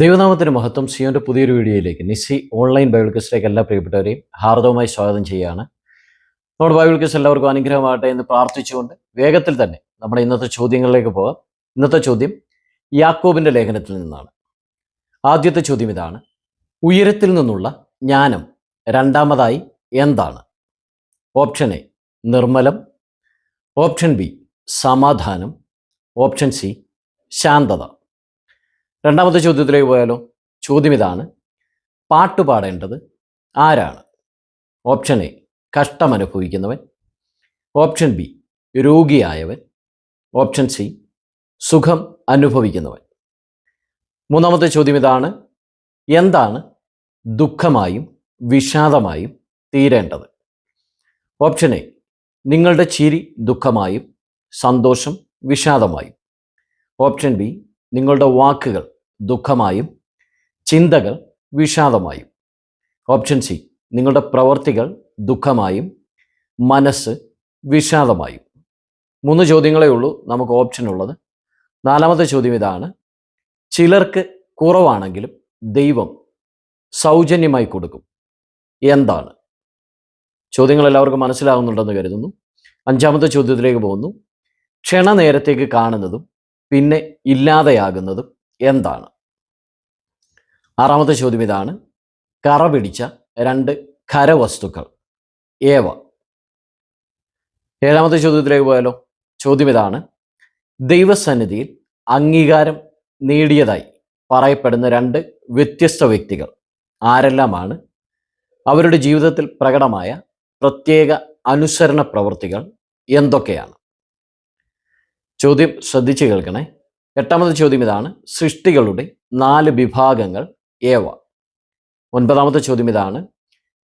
ദൈവനാമത്തിന് മഹത്വം. സിയോന്റെ പുതിയൊരു വീഡിയോയിലേക്ക് നിസ്സി ഓൺലൈൻ ബൈബിൾ ക്വിസിലേക്ക് എല്ലാ പ്രിയപ്പെട്ടവരെയും ഹാർദവമായി സ്വാഗതം ചെയ്യുകയാണ്. നമ്മുടെ ബൈബിൾ ക്വിസ് എല്ലാവർക്കും അനുഗ്രഹമാകട്ടെ എന്ന് പ്രാർത്ഥിച്ചുകൊണ്ട് വേഗത്തിൽ തന്നെ നമ്മുടെ ഇന്നത്തെ ചോദ്യങ്ങളിലേക്ക് പോകാം. ഇന്നത്തെ ചോദ്യം യാക്കോബിന്റെ ലേഖനത്തിൽ നിന്നാണ്. ആദ്യത്തെ ചോദ്യം ഇതാണ്: ഉയരത്തിൽ നിന്നുള്ള ജ്ഞാനം രണ്ടാമതായി എന്താണ്? ഓപ്ഷൻ എ നിർമ്മലം, ഓപ്ഷൻ ബി സമാധാനം, ഓപ്ഷൻ സി ശാന്തത. രണ്ടാമത്തെ ചോദ്യത്തിലേക്ക് പോയാലോ? ചോദ്യം ഇതാണ്: പാട്ട് പാടേണ്ടത് ആരാണ്? ഓപ്ഷൻ എ കഷ്ടമനുഭവിക്കുന്നവൻ, ഓപ്ഷൻ ബി രോഗിയായവൻ, ഓപ്ഷൻ സി സുഖം അനുഭവിക്കുന്നവൻ. മൂന്നാമത്തെ ചോദ്യം ഇതാണ്: എന്താണ് ദുഃഖമായും വിഷാദമായും തീരേണ്ടത്? ഓപ്ഷൻ എ നിങ്ങളുടെ ചിരി ദുഃഖമായും സന്തോഷം വിഷാദമായും, ഓപ്ഷൻ ബി നിങ്ങളുടെ വാക്കുകൾ ദുഃഖമായും ചിന്തകൾ വിഷാദമായും, ഓപ്ഷൻ സി നിങ്ങളുടെ പ്രവർത്തികൾ ദുഃഖമായും മനസ്സ് വിഷാദമായും. 3 ചോദ്യങ്ങളേ ഉള്ളൂ നമുക്ക് ഓപ്ഷൻ ഉള്ളത്. നാലാമത്തെ ചോദ്യം ഇതാണ്: ചിലർക്ക് കുറവാണെങ്കിലും ദൈവം സൗജന്യമായി കൊടുക്കും, എന്താണ്? ചോദ്യങ്ങൾ എല്ലാവർക്കും മനസ്സിലാകുന്നുണ്ടെന്ന് കരുതുന്നു. അഞ്ചാമത്തെ ചോദ്യത്തിലേക്ക് പോകുന്നു: ക്ഷണനേരത്തേക്ക് കാണുന്നതും പിന്നെ ഇല്ലാതെയാകുന്നതും എന്താണ്? ആറാമത്തെ ചോദ്യം ഇതാണ്: കറ പിടിച്ച 2 ഖരവസ്തുക്കൾ ഏവ? ഏഴാമത്തെ ചോദ്യത്തിലേക്ക് പോയാലോ? ചോദ്യം ഇതാണ്: ദൈവസന്നിധിയിൽ അംഗീകാരം നേടിയതായി പറയപ്പെടുന്ന 2 വ്യത്യസ്ത വ്യക്തികൾ ആരെല്ലാമാണ്? അവരുടെ ജീവിതത്തിൽ പ്രകടമായ പ്രത്യേക അനുസരണ പ്രവൃത്തികൾ എന്തൊക്കെയാണ്? ചോദ്യം ശ്രദ്ധിച്ച് കേൾക്കണേ. എട്ടാമത്തെ ചോദ്യം ഇതാണ്: സൃഷ്ടികളുടെ 4 വിഭാഗങ്ങൾ ഏവ? ഒൻപതാമത്തെ ചോദ്യം ഇതാണ്: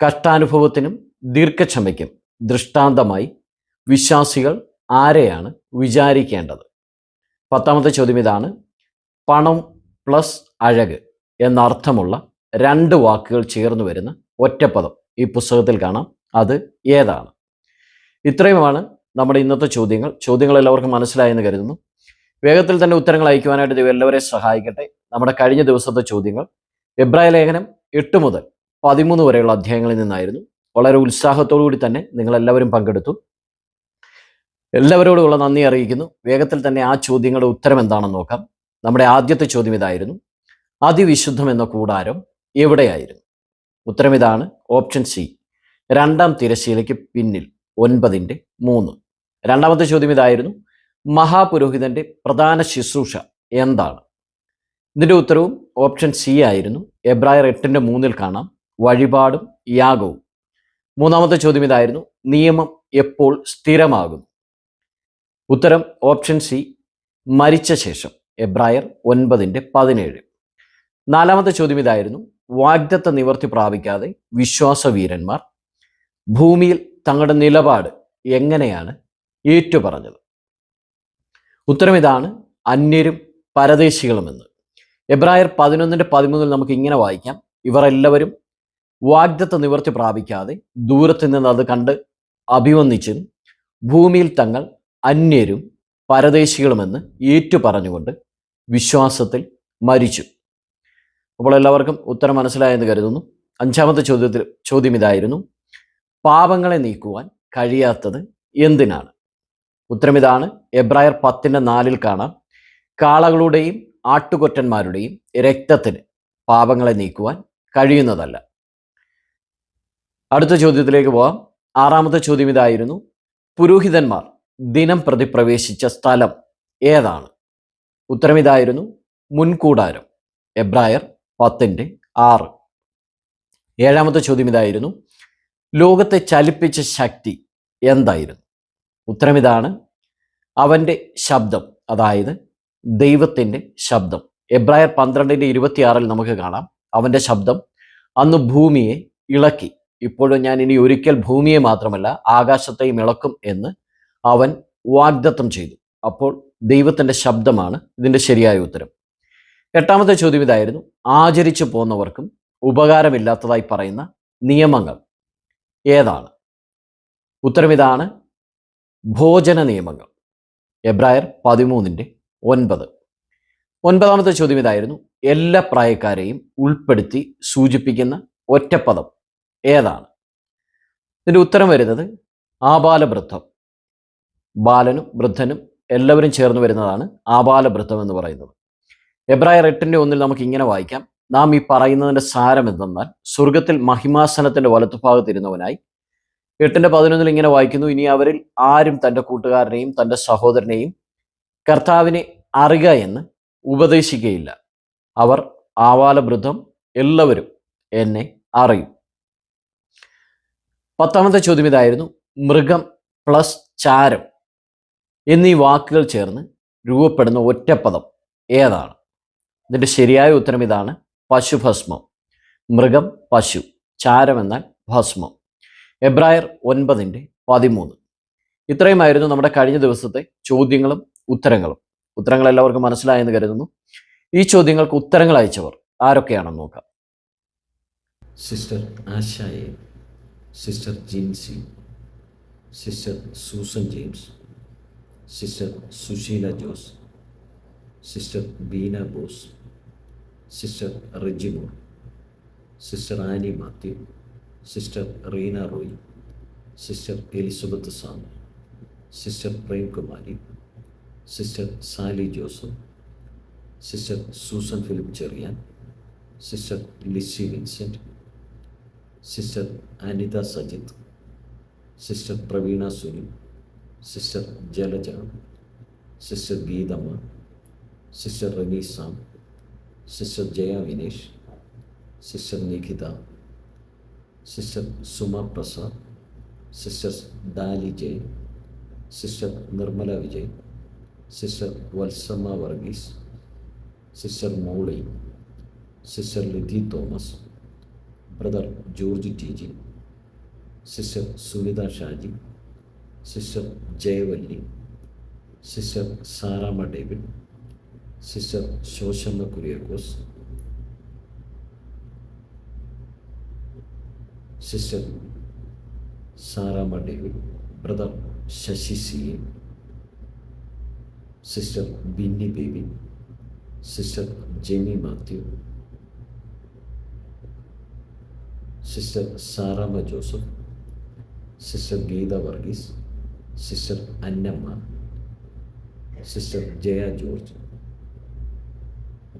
കഷ്ടാനുഭവത്തിനും ദീർഘക്ഷമയ്ക്കും ദൃഷ്ടാന്തമായി വിശ്വാസികൾ ആരെയാണ് വിചാരിക്കേണ്ടത്? പത്താമത്തെ ചോദ്യം ഇതാണ്: പണം പ്ലസ് അഴക് എന്നർത്ഥമുള്ള 2 വാക്കുകൾ ചേർന്ന് വരുന്ന ഒറ്റപ്പദം ഈ പുസ്തകത്തിൽ കാണാം, അത് ഏതാണ്? ഇത്രയുമാണ് നമ്മുടെ ഇന്നത്തെ ചോദ്യങ്ങൾ. ചോദ്യങ്ങൾ എല്ലാവർക്കും മനസ്സിലായെന്ന് കരുതുന്നു. വേഗത്തിൽ തന്നെ ഉത്തരങ്ങൾ അയക്കുവാനായിട്ട് ദൈവം എല്ലാവരെയും സഹായിക്കട്ടെ. നമ്മുടെ കഴിഞ്ഞ ദിവസത്തെ ചോദ്യങ്ങൾ എബ്രായ ലേഖനം 8 മുതൽ 13 വരെയുള്ള അധ്യായങ്ങളിൽ നിന്നായിരുന്നു. വളരെ ഉത്സാഹത്തോടു കൂടി തന്നെ നിങ്ങളെല്ലാവരും പങ്കെടുത്തു. എല്ലാവരോടുമുള്ള നന്ദി അറിയിക്കുന്നു. വേഗത്തിൽ തന്നെ ആ ചോദ്യങ്ങളുടെ ഉത്തരം എന്താണെന്ന് നോക്കാം. നമ്മുടെ ആദ്യത്തെ ചോദ്യം ഇതായിരുന്നു: അതിവിശുദ്ധം എന്ന കൂടാരം എവിടെയായിരുന്നു? ഉത്തരം ഇതാണ്: ഓപ്ഷൻ സി 2-ാം തിരശ്ശീലയ്ക്ക് പിന്നിൽ 9:3. രണ്ടാമത്തെ ചോദ്യം ഇതായിരുന്നു: മഹാപുരോഹിതന്റെ പ്രധാന ശുശ്രൂഷ എന്താണ്? ഇതിൻ്റെ ഉത്തരവും ഓപ്ഷൻ സി ആയിരുന്നു. എബ്രായർ 8:3 കാണാം, വഴിപാടും യാഗവും. മൂന്നാമത്തെ ചോദ്യം ഇതായിരുന്നു: നിയമം എപ്പോൾ സ്ഥിരമാകും? ഉത്തരം ഓപ്ഷൻ സി മരിച്ച ശേഷം, എബ്രായർ 9:17. നാലാമത്തെ ചോദ്യം ഇതായിരുന്നു: വാഗ്ദത്ത നിവർത്തി പ്രാപിക്കാതെ വിശ്വാസവീരന്മാർ ഭൂമിയിൽ തങ്ങളുടെ നിലപാട് എങ്ങനെയാണ് ഏറ്റുപറഞ്ഞത്? ഉത്തരം ഇതാണ്: അന്യരും പരദേശികളുമെന്ന്. എബ്രായർ 11:13 നമുക്ക് ഇങ്ങനെ വായിക്കാം: ഇവർ എല്ലാവരും വാഗ്ദത്ത നിവർത്തി പ്രാപിക്കാതെ ദൂരത്ത് നിന്ന് അത് കണ്ട് അഭിവന്ദിച്ചും ഭൂമിയിൽ തങ്ങൾ അന്യരും പരദേശികളുമെന്ന് ഏറ്റുപറഞ്ഞുകൊണ്ട് വിശ്വാസത്തിൽ മരിച്ചു. അപ്പോൾ എല്ലാവർക്കും ഉത്തരം മനസ്സിലായെന്ന് കരുതുന്നു. അഞ്ചാമത്തെ ചോദ്യം ഇതായിരുന്നു: പാപങ്ങളെ നീക്കുവാൻ കഴിയാത്തത് എന്തിനാണ്? ഉത്തരം ഇതാണ്. എബ്രായർ 10:4 കാണാം, കാളകളുടെയും ആട്ടുകൊറ്റന്മാരുടെയും രക്തത്തിന് പാപങ്ങളെ നീക്കുവാൻ കഴിയുന്നതല്ല. അടുത്ത ചോദ്യത്തിലേക്ക് പോവാം. ആറാമത്തെ ചോദ്യം ഇതായിരുന്നു: പുരോഹിതന്മാർ ദിനം പ്രതി പ്രവേശിച്ച സ്ഥലം ഏതാണ്? ഉത്തരം ഇതായിരുന്നു: മുൻകൂടാരം, എബ്രായർ 10:6. ഏഴാമത്തെ ചോദ്യം ഇതായിരുന്നു: ലോകത്തെ ചലിപ്പിച്ച ശക്തി എന്തായിരുന്നു? ഉത്തരം ഇതാണ്: അവൻ്റെ ശബ്ദം, അതായത് ദൈവത്തിൻ്റെ ശബ്ദം. എബ്രായർ 12:26 നമുക്ക് കാണാം, അവൻ്റെ ശബ്ദം അന്ന് ഭൂമിയെ ഇളക്കി. ഇപ്പോഴും ഞാൻ ഇനി ഒരിക്കൽ ഭൂമിയെ മാത്രമല്ല ആകാശത്തെയും ഇളക്കും എന്ന് അവൻ വാഗ്ദത്തം ചെയ്തു. അപ്പോൾ ദൈവത്തിൻ്റെ ശബ്ദമാണ് ഇതിൻ്റെ ശരിയായ ഉത്തരം. എട്ടാമത്തെ ചോദ്യം ഇതായിരുന്നു: ആചരിച്ചു പോന്നവർക്കും ഉപകാരമില്ലാത്തതായി പറയുന്ന നിയമങ്ങൾ ഏതാണ്? ഉത്തരം ഇതാണ്: ഭോജന നിയമങ്ങൾ, എബ്രായർ 13:9. ഒൻപതാമത്തെ ചോദ്യം ഇതായിരുന്നു: എല്ലാ പ്രായക്കാരെയും ഉൾപ്പെടുത്തി സൂചിപ്പിക്കുന്ന ഒറ്റപ്പദം ഏതാണ്? ഇതിൻ്റെ ഉത്തരം വരുന്നത് ആബാലവൃദ്ധം. ബാലനും വൃദ്ധനും എല്ലാവരും ചേർന്ന് വരുന്നതാണ് ആബാലവൃദ്ധം എന്ന് പറയുന്നത്. എബ്രായർ 8:1 നമുക്ക് ഇങ്ങനെ വായിക്കാം: നാം ഈ പറയുന്നതിൻ്റെ സാരം എന്തെന്നാൽ സ്വർഗത്തിൽ മഹിമാസനത്തിൻ്റെ വലത്തുഭാഗത്തിരുന്നവനായി. 8:11 ഇങ്ങനെ വായിക്കുന്നു: ഇനി അവരിൽ ആരും തൻ്റെ കൂട്ടുകാരനെയും തൻ്റെ സഹോദരനെയും കർത്താവിനെ അറിയുക എന്ന് ഉപദേശിക്കുകയില്ല. അവർ ആബാലവൃദ്ധം എല്ലാവരും എന്നെ അറിയും. 10ാമത്തെ ചോദ്യം ഇതായിരുന്നു: മൃഗം പ്ലസ് ചാരം എന്നീ വാക്കുകൾ ചേർന്ന് രൂപപ്പെടുന്ന ഒറ്റപ്പദം ഏതാണ്? ഇതിൻ്റെ ശരിയായ ഉത്തരം ഇതാണ്: പശുഭസ്മം. മൃഗം പശു, ചാരം എന്നാൽ ഭസ്മം. എബ്രായർ 9:13. ഇത്രയുമായിരുന്നു നമ്മുടെ കഴിഞ്ഞ ദിവസത്തെ ചോദ്യങ്ങളും ഉത്തരങ്ങളും. ഉത്തരങ്ങൾ എല്ലാവർക്കും മനസ്സിലായെന്ന് കരുതുന്നു. ഈ ചോദ്യങ്ങൾക്ക് ഉത്തരങ്ങൾ അയച്ചവർ ആരൊക്കെയാണെന്ന് നോക്കാം. സിസ്റ്റർ ആശായെ, sister Jinsy, sister Susan James, sister Susheela Jose, sister Beena Bose, sister Rijimol, sister Annie Mathew, sister Reena Roy, sister Elizabeth Sam, sister Premkumari, sister Sally Joseph, sister Susan Philip Cherian, sister Lizzy Vincent, sister Anitha Sajith, sister Praveena Suni, sister Jalaja, sister Geethamma, sister Reni Sam, sister Jaya Vinesh, sister Nikhitha, sister Suma Prasad, sister Dolly Jai, sister Nirmala Vijay, sister Valsamma Varghese, sister Molly, sister Lithi Thomas, brother George T G, sister Sunitha Shaji, sister Jayavalli, sister Saramma David, sister Sosamma Kuriakose, sister Saramma David, brother Sasi C A, sister Binny Baby, sister Jenny Mathew, sister Saramma Joseph, sister Geetha Varghese, sister Annamma, sister Jaya George,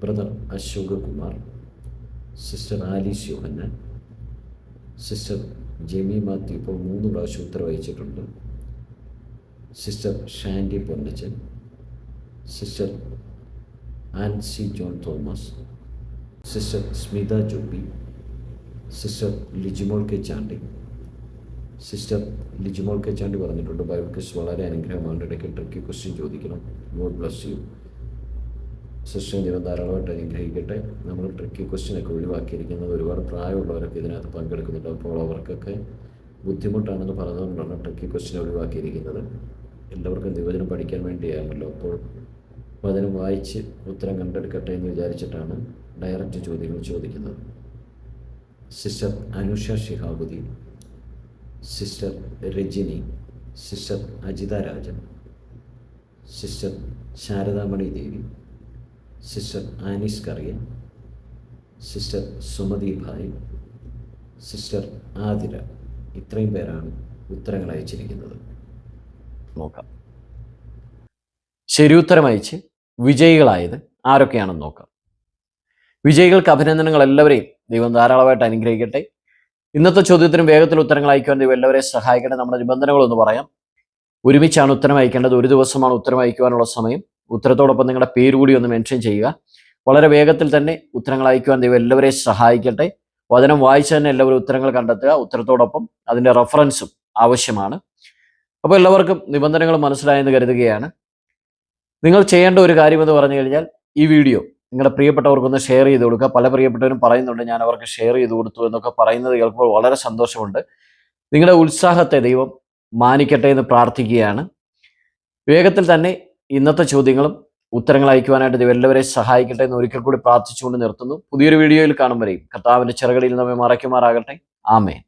brother Ashok Kumar, sister Alice Yohannan, sister Jemi Mathew ഇപ്പോൾ 3 പ്രാവശ്യം ഉത്തരം അയച്ചിട്ടുണ്ട്, sister Shandy Ponnachan, sister Ancy John Thomas, sister Smitha Joby, sister Lijimol K Chandy. Sister Lijimol K Chandy പറഞ്ഞിട്ടുണ്ട് Bible quiz വളരെ അനുഗ്രഹമാണ്, ഇടയ്ക്ക് tricky question ചോദിക്കണം. God bless you sister. ദൈവം ധാരാളമായിട്ട് അനുഗ്രഹിക്കട്ടെ. നമ്മൾ ട്രിക്കി ക്വസ്റ്റ്യനൊക്കെ ഒഴിവാക്കിയിരിക്കുന്നത് ഒരുപാട് പ്രായമുള്ളവരൊക്കെ ഇതിനകത്ത് പങ്കെടുക്കുന്നുണ്ട്. അപ്പോൾ അവർക്കൊക്കെ ബുദ്ധിമുട്ടാണെന്ന് പറഞ്ഞതുകൊണ്ടാണ് ട്രിക്കി ക്വസ്റ്റ്യൻ ഒഴിവാക്കിയിരിക്കുന്നത്. എല്ലാവർക്കും ദൈവവചനം പഠിക്കാൻ വേണ്ടിയാണല്ലോ. അപ്പോൾ വചനം വായിച്ച് ഉത്തരം കണ്ടെടുക്കട്ടെ എന്ന് വിചാരിച്ചിട്ടാണ് ഡയറക്റ്റ് ചോദ്യങ്ങൾ ചോദിക്കുന്നത്. Sister Anusha Shihabuddin, sister Rajani, sister Ajitha Rajan, sister Saradamani Devi, sister Anis Kurian, sister Sumathi Bhai, sister Athira. ഇത്രയും പേരാണ് ഉത്തരങ്ങൾ അയച്ചിരിക്കുന്നത്. നോക്കാം. ശരി ഉത്തരം അയച്ച് വിജയികളായത് ആരൊക്കെയാണെന്ന് നോക്കാം. വിജയികൾക്ക് അഭിനന്ദനങ്ങൾ. എല്ലാവരെയും ദൈവം ധാരാളമായിട്ട് അനുഗ്രഹിക്കട്ടെ. ഇന്നത്തെ ചോദ്യത്തിന് വേഗത്തിൽ ഉത്തരങ്ങൾ അയക്കുവാൻ ദൈവം എല്ലാവരെയും സഹായിക്കട്ടെ. നമ്മുടെ നിബന്ധനകളൊന്ന് പറയാം. ഒരുമിച്ചാണ് ഉത്തരം അയക്കേണ്ടത്. ഒരു ദിവസമാണ് ഉത്തരം അയക്കുവാനുള്ള സമയം. ഉത്തരത്തോടൊപ്പം നിങ്ങളുടെ പേര് കൂടി ഒന്ന് മെൻഷൻ ചെയ്യുക. വളരെ വേഗത്തിൽ തന്നെ ഉത്തരങ്ങൾ അയക്കുവാൻ ദൈവം എല്ലാവരെയും സഹായിക്കട്ടെ. വചനം വായിച്ച് തന്നെ എല്ലാവരും ഉത്തരങ്ങൾ കണ്ടെത്തുക. ഉത്തരത്തോടൊപ്പം അതിൻ്റെ റെഫറൻസും ആവശ്യമാണ്. അപ്പോൾ എല്ലാവർക്കും നിബന്ധനകൾ മനസ്സിലായെന്ന് കരുതുകയാണ്. നിങ്ങൾ ചെയ്യേണ്ട ഒരു കാര്യമെന്ന് പറഞ്ഞു കഴിഞ്ഞാൽ ഈ വീഡിയോ നിങ്ങളുടെ പ്രിയപ്പെട്ടവർക്കൊന്ന് ഷെയർ ചെയ്ത് കൊടുക്കുക. പല പ്രിയപ്പെട്ടവരും പറയുന്നുണ്ട് ഞാൻ അവർക്ക് ഷെയർ ചെയ്ത് കൊടുത്തു എന്നൊക്കെ പറയുന്നത് കേൾക്കുമ്പോൾ വളരെ സന്തോഷമുണ്ട്. നിങ്ങളുടെ ഉത്സാഹത്തെ ദൈവം മാനിക്കട്ടെ എന്ന് പ്രാർത്ഥിക്കുകയാണ്. വേഗത്തിൽ തന്നെ ഇന്നത്തെ ചോദ്യങ്ങളും ഉത്തരങ്ങൾ അയക്കുവാനായിട്ട് ദൈവം എല്ലാവരെയും സഹായിക്കട്ടെ എന്ന് ഒരിക്കൽ കൂടി പ്രാർത്ഥിച്ചുകൊണ്ട് നിർത്തുന്നു. പുതിയൊരു വീഡിയോയിൽ കാണും വരെയും കർത്താവിൻ്റെ ചിറകടിയിൽ നമ്മെ മറയ്ക്കുമാറാകട്ടെ. ആമേൻ.